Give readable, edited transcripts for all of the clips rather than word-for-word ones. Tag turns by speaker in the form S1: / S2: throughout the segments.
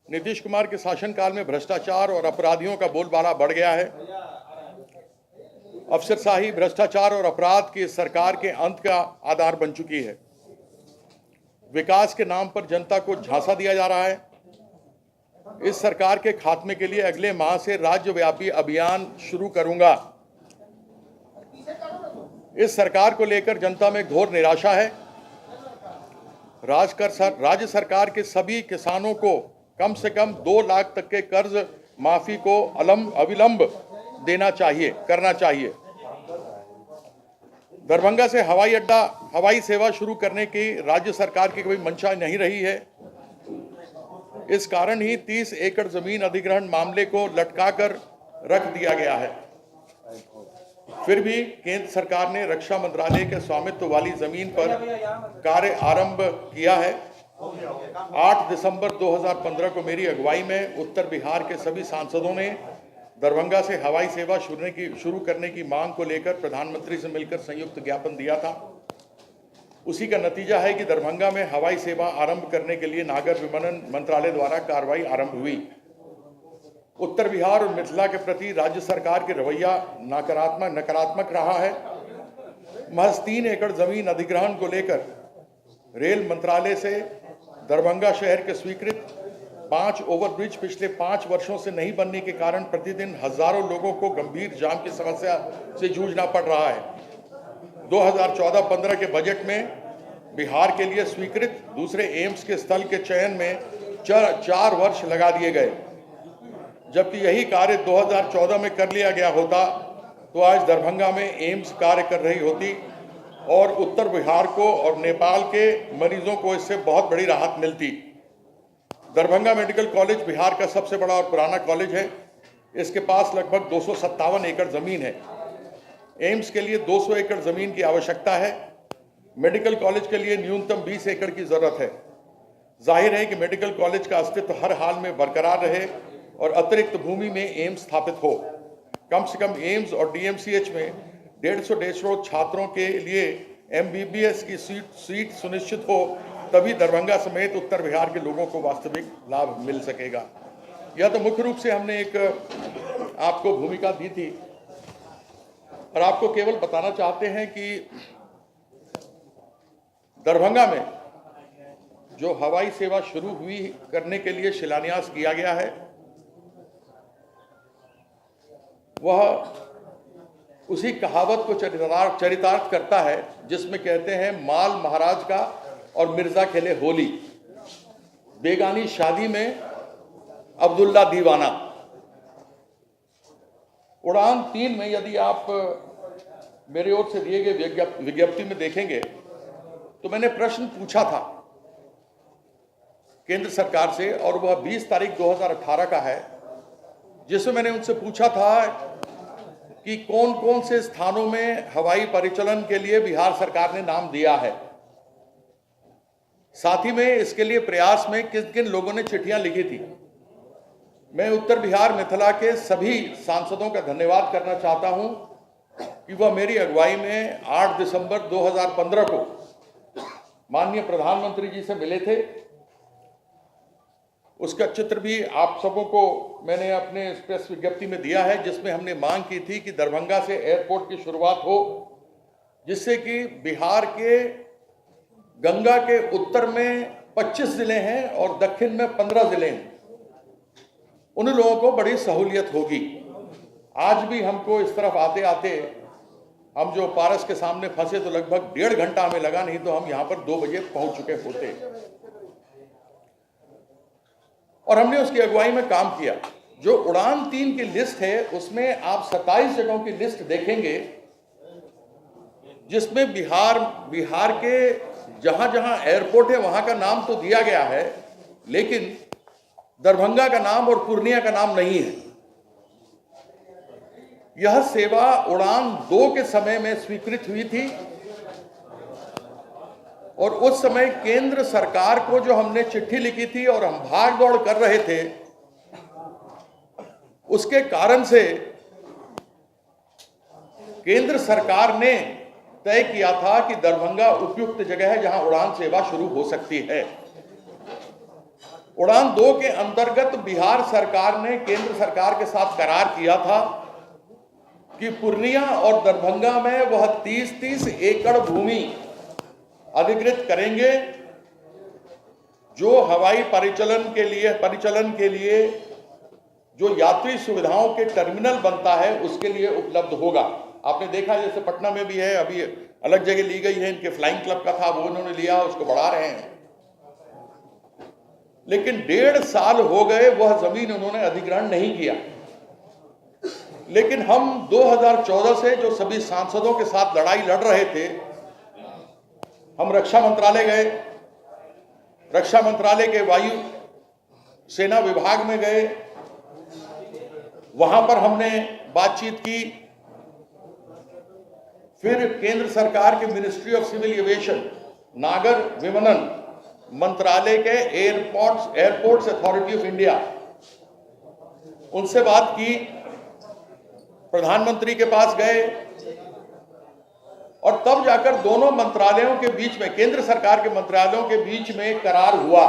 S1: नीतीश कुमार के शासनकाल में भ्रष्टाचार और अपराधियों का बोलबाला बढ़ गया है। अफसरशाही, भ्रष्टाचार और अपराध की सरकार के अंत का आधार बन चुकी है। विकास के नाम पर जनता को झांसा दिया जा रहा है। इस सरकार के खात्मे के लिए अगले माह से राज्यव्यापी अभियान शुरू करूंगा। इस सरकार को लेकर जनता में घोर निराशा है। राज्य सरकार के सभी किसानों को कम से कम 2 लाख तक के कर्ज माफी को अविलंब करना चाहिए। दरभंगा से हवाई सेवा शुरू करने की राज्य सरकार की कोई मंशा नहीं रही है। इस कारण ही 30 एकड़ जमीन अधिग्रहण मामले को लटकाकर रख दिया गया है। फिर भी केंद्र सरकार ने रक्षा मंत्रालय के स्वामित्व वाली जमीन पर कार्य आरंभ किया है। 8 दिसंबर 2015 को मेरी अगुवाई में उत्तर बिहार के सभी सांसदों ने दरभंगा से हवाई सेवा शुरू करने की मांग को लेकर प्रधानमंत्री से मिलकर संयुक्त ज्ञापन दिया था। उसी का नतीजा है कि दरभंगा में हवाई सेवा आरंभ करने के लिए नागर विमानन मंत्रालय द्वारा कार्रवाई आरंभ हुई। उत्तर बिहार और मिथिला के प्रति राज्य सरकार के रवैया नकारात्मक रहा है। महज 3 एकड़ जमीन अधिग्रहण को लेकर रेल मंत्रालय से दरभंगा शहर के स्वीकृत 5 ओवरब्रिज पिछले 5 वर्षों से नहीं बनने के कारण प्रतिदिन हजारों लोगों को गंभीर जाम की समस्या से जूझना पड़ रहा है। 2014-15 के बजट में बिहार के लिए स्वीकृत दूसरे एम्स के स्थल के चयन में 4 वर्ष लगा दिए गए, जबकि यही कार्य 2014 में कर लिया गया होता तो आज दरभंगा में एम्स कार्य कर रही होती और उत्तर बिहार को और नेपाल के मरीजों को इससे बहुत बड़ी राहत मिलती। दरभंगा मेडिकल कॉलेज बिहार का सबसे बड़ा और पुराना कॉलेज है। इसके पास लगभग 257 एकड़ जमीन है। एम्स के लिए 200 एकड़ जमीन की आवश्यकता है। मेडिकल कॉलेज के लिए न्यूनतम 20 एकड़ की जरूरत है। जाहिर है कि मेडिकल कॉलेज का अस्तित्व हर हाल में बरकरार रहे और अतिरिक्त भूमि में एम्स स्थापित हो। कम से कम एम्स और डीएमसीएच में 150 छात्रों के लिए एमबीबीएस की सीट सुनिश्चित हो, तभी दरभंगा समेत उत्तर बिहार के लोगों को वास्तविक लाभ मिल सकेगा। यह तो मुख्य रूप से हमने एक आपको भूमिका दी थी और आपको केवल बताना चाहते हैं कि दरभंगा में जो हवाई सेवा शुरू हुई करने के लिए शिलान्यास किया गया है, वह उसी कहावत को चरितार्थ करता है जिसमें कहते हैं, माल महाराज का और मिर्जा खेले होली, बेगानी शादी में अब्दुल्ला दीवाना। उड़ान 3 में यदि आप मेरे ओर से दिए गए विज्ञप्ति में देखेंगे तो मैंने प्रश्न पूछा था केंद्र सरकार से, और वह 20 तारीख 2018 का है, जिसमें मैंने उनसे पूछा था कि कौन कौन से स्थानों में हवाई परिचालन के लिए बिहार सरकार ने नाम दिया है। साथ ही में इसके लिए प्रयास में किन किन लोगों ने चिट्ठियां लिखी थी। मैं उत्तर बिहार मिथिला के सभी सांसदों का धन्यवाद करना चाहता हूं कि वह मेरी अगुवाई में 8 दिसंबर 2015 को माननीय प्रधानमंत्री जी से मिले थे। उसका चित्र भी आप सबों को मैंने अपने प्रेस विज्ञप्ति में दिया है, जिसमें हमने मांग की थी कि दरभंगा से एयरपोर्ट की शुरुआत हो, जिससे कि बिहार के गंगा के उत्तर में 25 जिले हैं और दक्षिण में 15 जिले हैं, उन लोगों को बड़ी सहूलियत होगी। आज भी हमको इस तरफ आते आते हम जो पारस के सामने फंसे तो लगभग 1.5 घंटा हमें लगा, नहीं तो हम यहाँ पर 2 बजे पहुंच चुके होते। और हमने उसकी अगुवाई में काम किया। जो उड़ान 3 की लिस्ट है उसमें आप 27 जगहों की लिस्ट देखेंगे, जिसमें बिहार के जहां जहां एयरपोर्ट है वहां का नाम तो दिया गया है, लेकिन दरभंगा का नाम और पूर्णिया का नाम नहीं है। यह सेवा उड़ान 2 के समय में स्वीकृत हुई थी और उस समय केंद्र सरकार को जो हमने चिट्ठी लिखी थी और हम भाग दौड़ कर रहे थे, उसके कारण से केंद्र सरकार ने तय किया था कि दरभंगा उपयुक्त जगह है जहां उड़ान सेवा शुरू हो सकती है। उड़ान 2 के अंतर्गत बिहार सरकार ने केंद्र सरकार के साथ करार किया था कि पूर्णिया और दरभंगा में वह 30-30 एकड़ भूमि अधिकृत करेंगे, जो हवाई परिचालन के लिए जो यात्री सुविधाओं के टर्मिनल बनता है उसके लिए उपलब्ध होगा। आपने देखा जैसे पटना में भी है, अभी अलग जगह ली गई है, इनके फ्लाइंग क्लब का था, वो उन्होंने लिया, उसको बढ़ा रहे हैं। लेकिन 1.5 साल हो गए वह जमीन उन्होंने अधिग्रहण नहीं किया। लेकिन हम 2014 से जो सभी सांसदों के साथ लड़ाई लड़ रहे थे, हम रक्षा मंत्रालय गए, रक्षा मंत्रालय के वायु सेना विभाग में गए, वहां पर हमने बातचीत की। फिर केंद्र सरकार के मिनिस्ट्री ऑफ सिविल एविएशन, नागर विमानन मंत्रालय के एयरपोर्ट्स अथॉरिटी ऑफ इंडिया, उनसे बात की, प्रधानमंत्री के पास गए और तब जाकर दोनों मंत्रालयों के बीच में, केंद्र सरकार के मंत्रालयों के बीच में करार हुआ।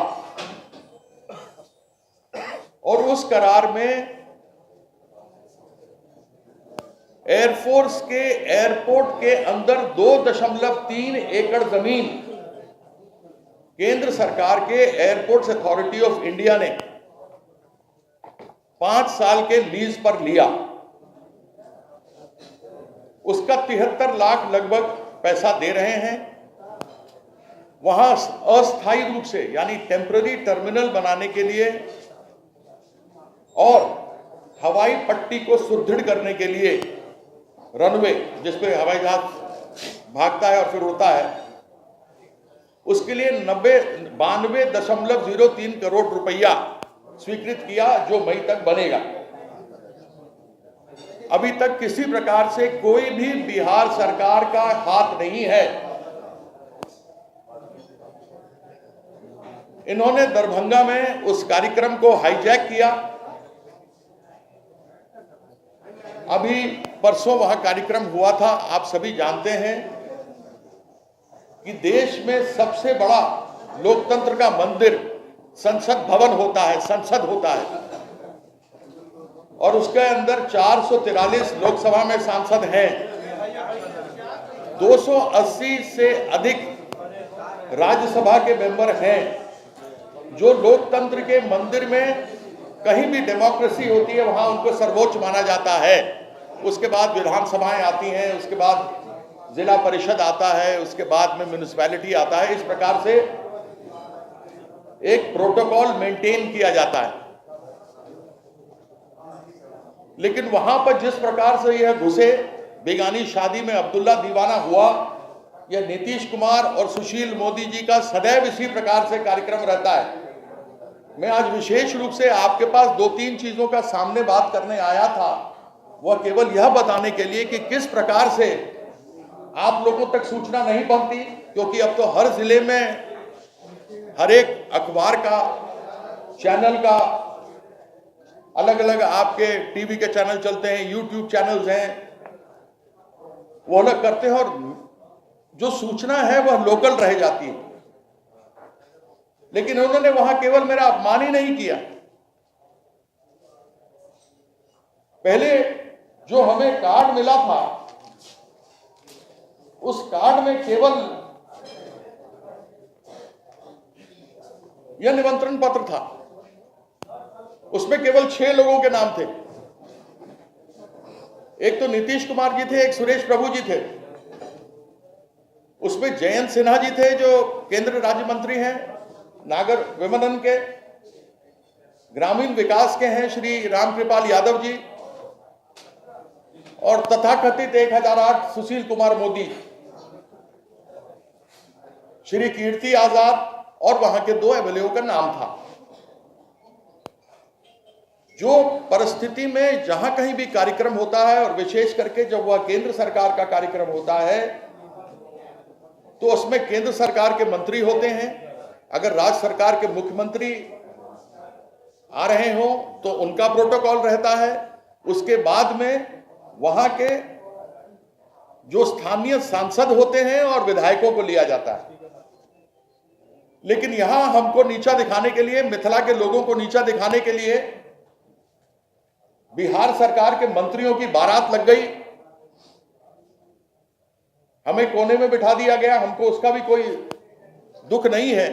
S1: और उस करार में एयरफोर्स के एयरपोर्ट के अंदर 2.3 एकड़ जमीन केंद्र सरकार के एयरपोर्ट्स अथॉरिटी ऑफ इंडिया ने 5 साल के लीज पर लिया। उसका 73 लाख लगभग पैसा दे रहे हैं। वहां अस्थायी रूप से यानी टेम्पररी टर्मिनल बनाने के लिए और हवाई पट्टी को सुदृढ़ करने के लिए, रनवे जिसपे हवाई जहाज भागता है और फिर उड़ता है, उसके लिए 92.03 करोड़ रुपया स्वीकृत किया, जो मई तक बनेगा। अभी तक किसी प्रकार से कोई भी बिहार सरकार का हाथ नहीं है। इन्होंने दरभंगा में उस कार्यक्रम को हाईजैक किया। अभी परसों वहां कार्यक्रम हुआ था। आप सभी जानते हैं कि देश में सबसे बड़ा लोकतंत्र का मंदिर संसद भवन होता है, संसद होता है, और उसके अंदर 443 लोकसभा में सांसद हैं, 280 से अधिक राज्यसभा के मेंबर हैं। जो लोकतंत्र के मंदिर में कहीं भी डेमोक्रेसी होती है वहां उनको सर्वोच्च माना जाता है। उसके बाद विधानसभाएं आती हैं, उसके बाद जिला परिषद आता है, उसके बाद में म्युनिसिपैलिटी आता है। इस प्रकार से एक प्रोटोकॉल मेंटेन किया जाता है। लेकिन वहां पर जिस प्रकार से यह घुसे, बेगानी शादी में अब्दुल्ला दीवाना हुआ, यह नीतीश कुमार और सुशील मोदी जी का सदैव इसी प्रकार से कार्यक्रम रहता है। मैं आज विशेष रूप से आपके पास 2-3 चीजों का सामने बात करने आया था, वह केवल यह बताने के लिए कि किस प्रकार से आप लोगों तक सूचना नहीं पहुंचती, क्योंकि अब तो हर जिले में हर एक अखबार का, चैनल का, अलग अलग आपके टीवी के चैनल चलते हैं, यूट्यूब चैनल्स हैं, वो अलग करते हैं और जो सूचना है वह लोकल रह जाती है। लेकिन उन्होंने वहां केवल मेरा अपमान ही नहीं किया, पहले जो हमें कार्ड मिला था उस कार्ड में केवल यह निमंत्रण पत्र था, उसमें केवल 6 लोगों के नाम थे। एक तो नीतीश कुमार जी थे, एक सुरेश प्रभु जी थे, उसमें जयंत सिन्हा जी थे जो केंद्र राज्य मंत्री हैं, नागर विमानन के, ग्रामीण विकास के हैं श्री रामकृपाल यादव जी, और तथाकथित 1008 सुशील कुमार मोदी, श्री कीर्ति आजाद, और वहां के 2 एमएलए का नाम था। जो परिस्थिति में जहां कहीं भी कार्यक्रम होता है, और विशेष करके जब वह केंद्र सरकार का कार्यक्रम होता है, तो उसमें केंद्र सरकार के मंत्री होते हैं। अगर राज्य सरकार के मुख्यमंत्री आ रहे हो तो उनका प्रोटोकॉल रहता है। उसके बाद में वहां के जो स्थानीय सांसद होते हैं और विधायकों को लिया जाता है। लेकिन यहां हमको नीचा दिखाने के लिए, मिथिला के लोगों को नीचा दिखाने के लिए बिहार सरकार के मंत्रियों की बारात लग गई, हमें कोने में बिठा दिया गया। हमको उसका भी कोई दुख नहीं है,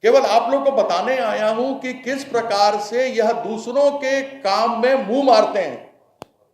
S1: केवल आप लोग को बताने आया हूं कि किस प्रकार से यह दूसरों के काम में मुंह मारते हैं।